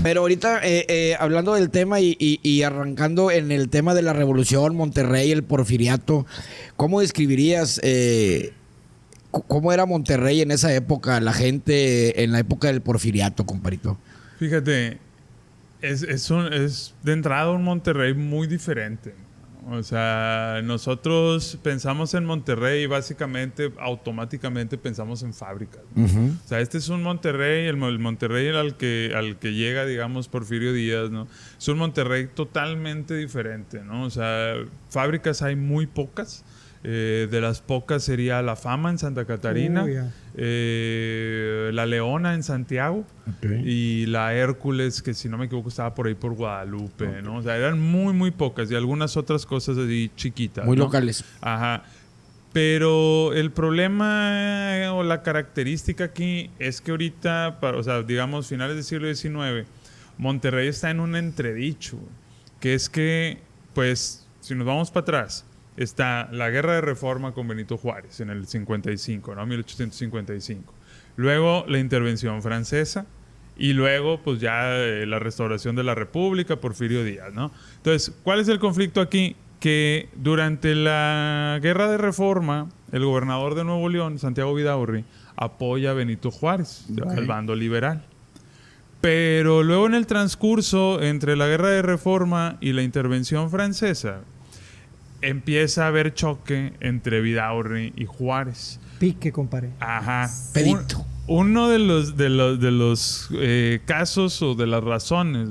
Pero ahorita, hablando del tema y arrancando en el tema de la Revolución, Monterrey, el Porfiriato, ¿cómo describirías cómo era Monterrey en esa época, la gente en la época del Porfiriato, comparito? Fíjate, es de entrada un Monterrey muy diferente. O sea, nosotros pensamos en Monterrey y básicamente, automáticamente pensamos en fábricas, ¿no? O sea, este es un Monterrey, el Monterrey al que llega, digamos, Porfirio Díaz, ¿no? Es un Monterrey totalmente diferente, ¿no? O sea, fábricas hay muy pocas. De las pocas sería La Fama en Santa Catarina, La Leona en Santiago, y la Hércules, que si no me equivoco estaba por ahí por Guadalupe, ¿no? O sea, eran muy, muy pocas, y algunas otras cosas así chiquitas, muy ¿no? locales. Ajá. Pero el problema o la característica aquí es que ahorita, o sea, digamos, finales del siglo XIX, Monterrey está en un entredicho, que es que, pues, si nos vamos para atrás, está la Guerra de Reforma con Benito Juárez en el 55, ¿no? 1855. Luego la intervención francesa y luego pues ya la restauración de la República, Porfirio Díaz, ¿no? Entonces, ¿cuál es el conflicto aquí? Que durante la Guerra de Reforma, el gobernador de Nuevo León, Santiago Vidaurri, apoya a Benito Juárez, al bando liberal. Pero luego en el transcurso entre la Guerra de Reforma y la intervención francesa, empieza a haber choque entre Vidaurri y Juárez. Pique, compadre. Ajá. Pedito. Uno de los casos o de las razones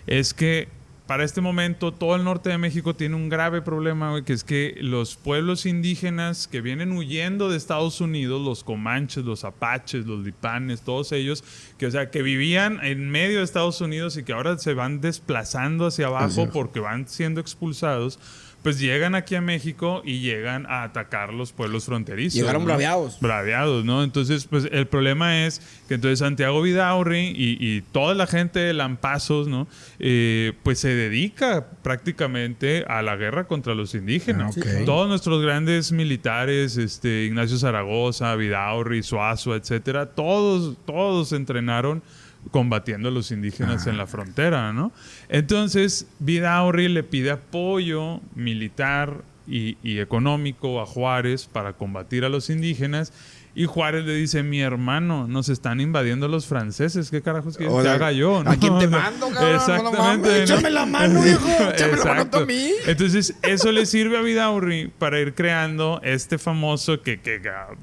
es que para este momento todo el norte de México tiene un grave problema, güey, que es que los pueblos indígenas que vienen huyendo de Estados Unidos, los comanches, los apaches, los lipanes, todos ellos, que, o sea, que vivían en medio de Estados Unidos y que ahora se van desplazando hacia abajo porque van siendo expulsados, pues llegan aquí a México y llegan a atacar los pueblos fronterizos. Llegaron, ¿no? Braviados. Braviados, ¿no? Entonces, pues el problema es que entonces Santiago Vidaurri y toda la gente de Lampazos, ¿no? Pues se dedica prácticamente a la guerra contra los indígenas. Okay. Todos nuestros grandes militares, Ignacio Zaragoza, Vidaurri, Zuazo, etcétera, todos entrenaron combatiendo a los indígenas en la frontera, ¿no? Entonces, Vidaurri le pide apoyo militar y económico a Juárez para combatir a los indígenas, y Juárez le dice: mi hermano, nos están invadiendo los franceses, ¿qué carajos quieres que haga yo? ¿No? ¿A quién te mando, cabrón? Exactamente. No, échame la mano, hijo. Échame la mano a mí. Entonces, eso le sirve a Vidaurri para ir creando este famoso, que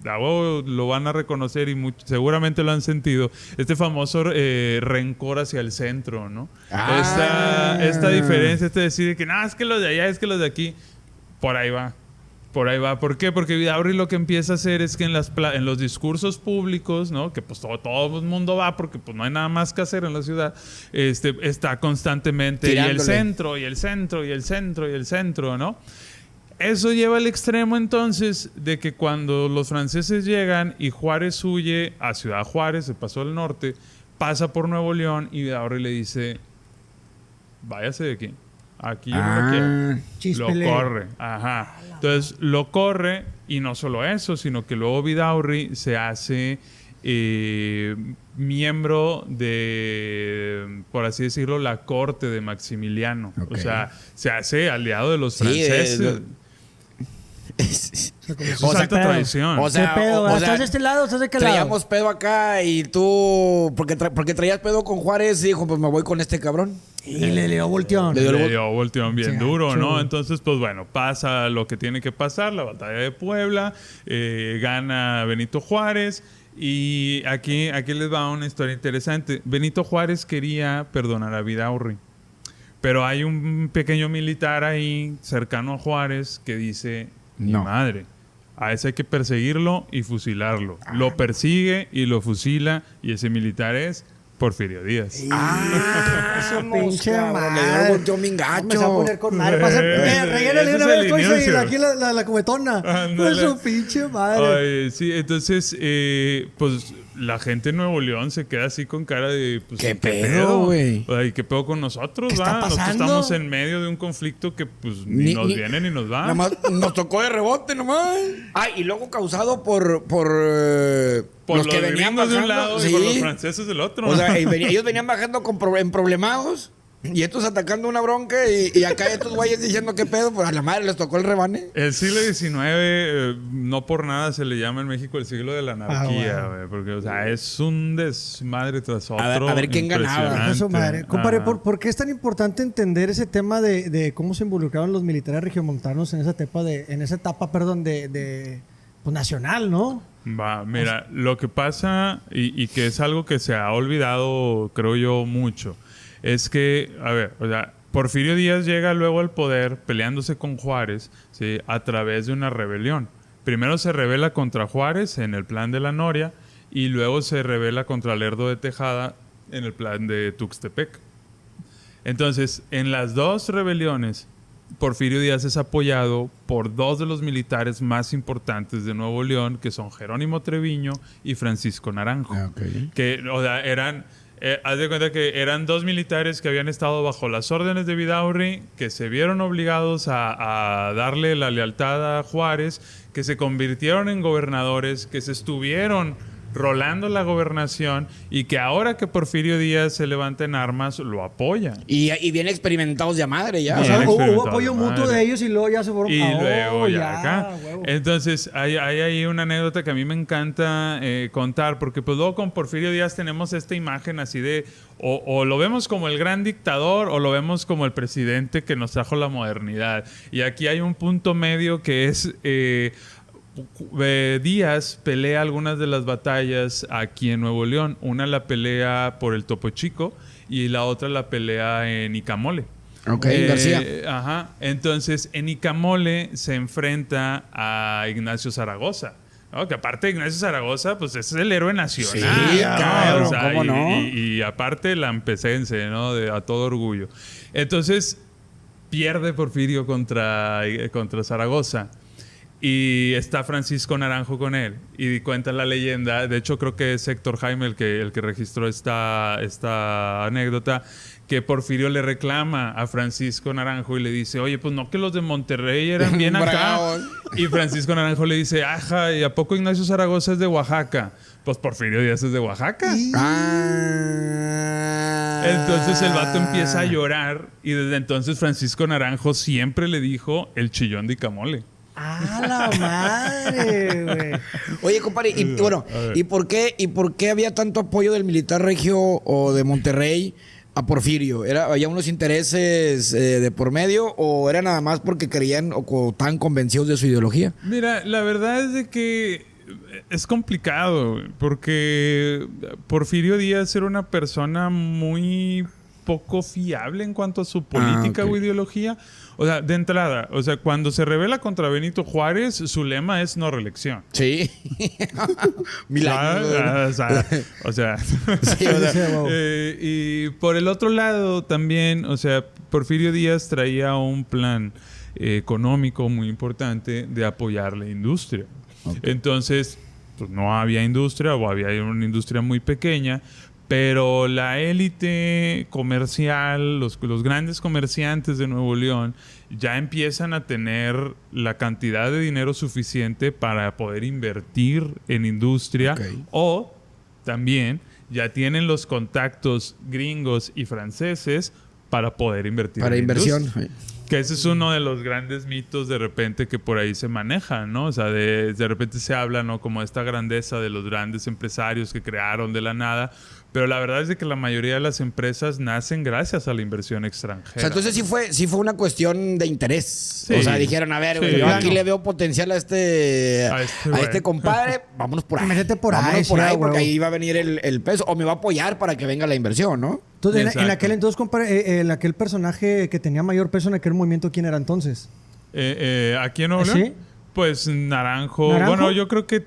lo van a reconocer y seguramente lo han sentido, este famoso rencor hacia el centro, ¿no? Esta diferencia, decir que no, es que los de allá, es que los de aquí, por ahí va. ¿Por qué? Porque Vidaurri lo que empieza a hacer es que en los discursos públicos, ¿no? Que pues todo el mundo va porque pues no hay nada más que hacer en la ciudad, está constantemente tirándole. Y el centro, y el centro, y el centro, y el centro, ¿no? Eso lleva al extremo entonces de que cuando los franceses llegan y Juárez huye a Ciudad Juárez, se pasó al norte, pasa por Nuevo León, y Vidaurri le dice: váyase de aquí. Aquí yo no lo quiero. Lo corre. Ajá. Entonces lo corre, y no solo eso, sino que luego Vidaurri se hace miembro de, por así decirlo, la corte de Maximiliano. Okay. O sea, se hace aliado de los franceses. Es alta tradición. O sea, ¿estás de este lado o estás de aquel lado? Traíamos pedo acá y tú, porque traías pedo con Juárez, y dijo: pues me voy con este cabrón. Y le dio volteón. Le dio volteón bien duro, ¿no? Entonces, pues bueno, pasa lo que tiene que pasar, la batalla de Puebla, gana Benito Juárez, y aquí les va una historia interesante. Benito Juárez quería perdonar a Vidaurri, pero hay un pequeño militar ahí cercano a Juárez que dice: mi madre, a ese hay que perseguirlo y fusilarlo. Lo persigue y lo fusila, y ese militar es Porfirio Díaz. Eso pinche madre. Le dio el volteón bien gacho. Me va a poner con madre. Regálale una vez, pues, y aquí la cubetona. Eso pinche madre. Ay, sí, entonces, pues la gente en Nuevo León se queda así con cara de... Pues, ¿Qué pedo, güey? ¿Y qué pedo con nosotros? ¿Qué está Nosotros pasando? estamos en medio de un conflicto que pues ni nos viene ni nos va. Nada más nos tocó de rebote nomás. Y luego causado por Por los que venían gringos de un bajando. lado y por los franceses del otro. O sea, ellos venían bajando en problemados. Y estos atacando una bronca y acá estos güeyes diciendo qué pedo, pues a la madre les tocó el rebane. El siglo XIX, no por nada se le llama en México el siglo de la anarquía, güey. Porque, o sea, es un desmadre tras otro. A ver quién ganaba. Eso, madre. Compadre, ¿por qué es tan importante entender ese tema de cómo se involucraron los militares regiomontanos en esa etapa de pues, nacional, ¿no? Va, mira, lo que pasa y que es algo que se ha olvidado, creo yo, mucho, es que, a ver, o sea, Porfirio Díaz llega luego al poder peleándose con Juárez, ¿sí? A través de una rebelión. Primero se rebela contra Juárez en el plan de la Noria y luego se rebela contra Lerdo de Tejada en el plan de Tuxtepec. Entonces, en las dos rebeliones, Porfirio Díaz es apoyado por dos de los militares más importantes de Nuevo León, que son Jerónimo Treviño y Francisco Naranjo. Okay. Que, o sea, eran... haz de cuenta que eran dos militares que habían estado bajo las órdenes de Vidaurri, que se vieron obligados a darle la lealtad a Juárez, que se convirtieron en gobernadores, que se estuvieron rolando la gobernación y que ahora que Porfirio Díaz se levanta en armas, lo apoyan. Y bien experimentados de madre ya. O sea, Bien hubo experimentado apoyo de mutuo madre. de ellos y luego ya se fueron Y luego ya acá. huevo. Entonces, hay ahí una anécdota que a mí me encanta contar, porque pues luego con Porfirio Díaz tenemos esta imagen así de, o lo vemos como el gran dictador, o lo vemos como el presidente que nos trajo la modernidad. Y aquí hay un punto medio que es... Díaz pelea algunas de las batallas aquí en Nuevo León. Una la pelea por el Topo Chico y la otra la pelea en Icamole. Ok, García. Ajá. Entonces, en Icamole se enfrenta a Ignacio Zaragoza. ¿No? Que aparte de Ignacio Zaragoza, pues es el héroe nacional. Sí, ¿no? cabrón, ¿cómo no? Y aparte lampecense, ¿no? A todo orgullo. Entonces, pierde Porfirio contra Zaragoza. Y está Francisco Naranjo con él. Y cuenta la leyenda. De hecho, creo que es Héctor Jaime el que registró esta anécdota. Que Porfirio le reclama a Francisco Naranjo y le dice: oye, pues no que los de Monterrey eran bien acá. Y Francisco Naranjo le dice: ajá, ¿y a poco Ignacio Zaragoza es de Oaxaca? Pues Porfirio Díaz es de Oaxaca. Entonces el vato empieza a llorar. Y desde entonces Francisco Naranjo siempre le dijo el chillón de Icamole. ¡Ah, la madre, güey! Oye, compadre, ¿y por qué había tanto apoyo del militar regio o de Monterrey a Porfirio? ¿Había unos intereses de por medio o era nada más porque creían o estaban convencidos de su ideología? Mira, la verdad es de que es complicado, porque Porfirio Díaz era una persona muy poco fiable en cuanto a su política o ideología. O sea, de entrada, o sea, cuando se rebela contra Benito Juárez, su lema es no reelección. Sí. Milagro. O sea. Sí, Y por el otro lado también, o sea, Porfirio Díaz traía un plan económico muy importante de apoyar la industria. Okay. Entonces, pues no había industria o había una industria muy pequeña. Pero la élite comercial, los grandes comerciantes de Nuevo León ya empiezan a tener la cantidad de dinero suficiente para poder invertir en industria. Okay. O también ya tienen los contactos gringos y franceses para poder invertir para en inversión. Industria. Que ese es uno de los grandes mitos de repente que por ahí se manejan, ¿no? O sea, de repente se habla, ¿no? Como esta grandeza de los grandes empresarios que crearon de la nada. Pero la verdad es de que la mayoría de las empresas nacen gracias a la inversión extranjera. O sea, entonces sí fue una cuestión de interés. Sí. O sea, dijeron, a ver, sí, yo aquí le veo potencial a este compadre, vámonos por ahí. Métete por vámonos ahí. por ahí, porque ahí va a venir el peso. O me va a apoyar para que venga la inversión, ¿no? Entonces, en aquel entonces, compadre, aquel personaje que tenía mayor peso en aquel movimiento, ¿quién era entonces? ¿Aquí en Nuevo León? ¿Sí? Pues Naranjo. Bueno, yo creo que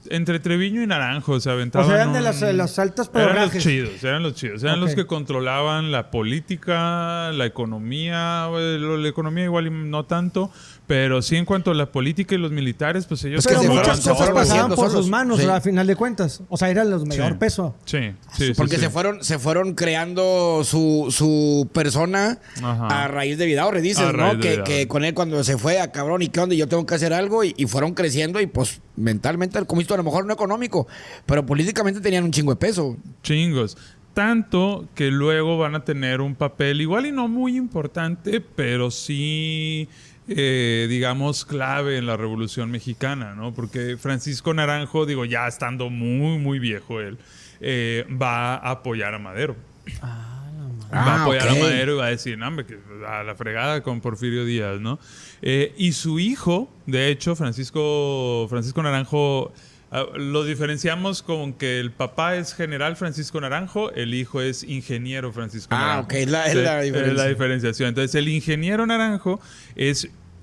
Entre Treviño y Naranjo se aventaban. O sea, eran de las altas pedorrajes. Eran los chidos. Eran los que controlaban la política, la economía. La economía igual y no tanto, pero sí en cuanto a la política y los militares, pues ellos... Pero controlaban muchas todo. cosas pasaban por solos. sus manos, Sí. a final de cuentas. O sea, eran los mayor Sí. peso. Sí, sí, Porque sí, se fueron creando su persona Ajá. a raíz de Vidaurre, dices, A raíz ¿no? de Vidaurre. Que con él cuando se fue a cabrón y qué onda, yo tengo que hacer algo y fueron creciendo y pues mentalmente, como esto a lo mejor no económico, pero políticamente tenían un chingo de peso. Chingos. Tanto que luego van a tener un papel igual y no muy importante, pero sí, digamos, clave en la Revolución Mexicana, ¿no? Porque Francisco Naranjo, digo, ya estando muy, muy viejo él, va a apoyar a Madero. Va a apoyar a Madero y va a decir, no, hombre, que a la fregada con Porfirio Díaz, ¿no? Y su hijo, de hecho, Francisco Naranjo, lo diferenciamos con que el papá es general Francisco Naranjo, el hijo es ingeniero Francisco Naranjo. Ok, es la diferencia. Es la diferenciación. Entonces, el ingeniero Naranjo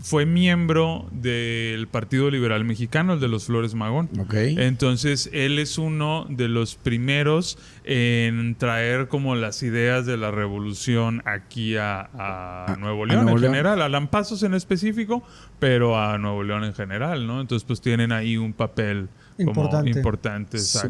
fue miembro del Partido Liberal Mexicano, el de los Flores Magón. Ok. Entonces, él es uno de los primeros en traer como las ideas de la revolución aquí a Nuevo León Nuevo en León. general, a Lampazos en específico, pero a Nuevo León en general, ¿no? Entonces, pues tienen ahí un papel como Importante. importante. Exacto.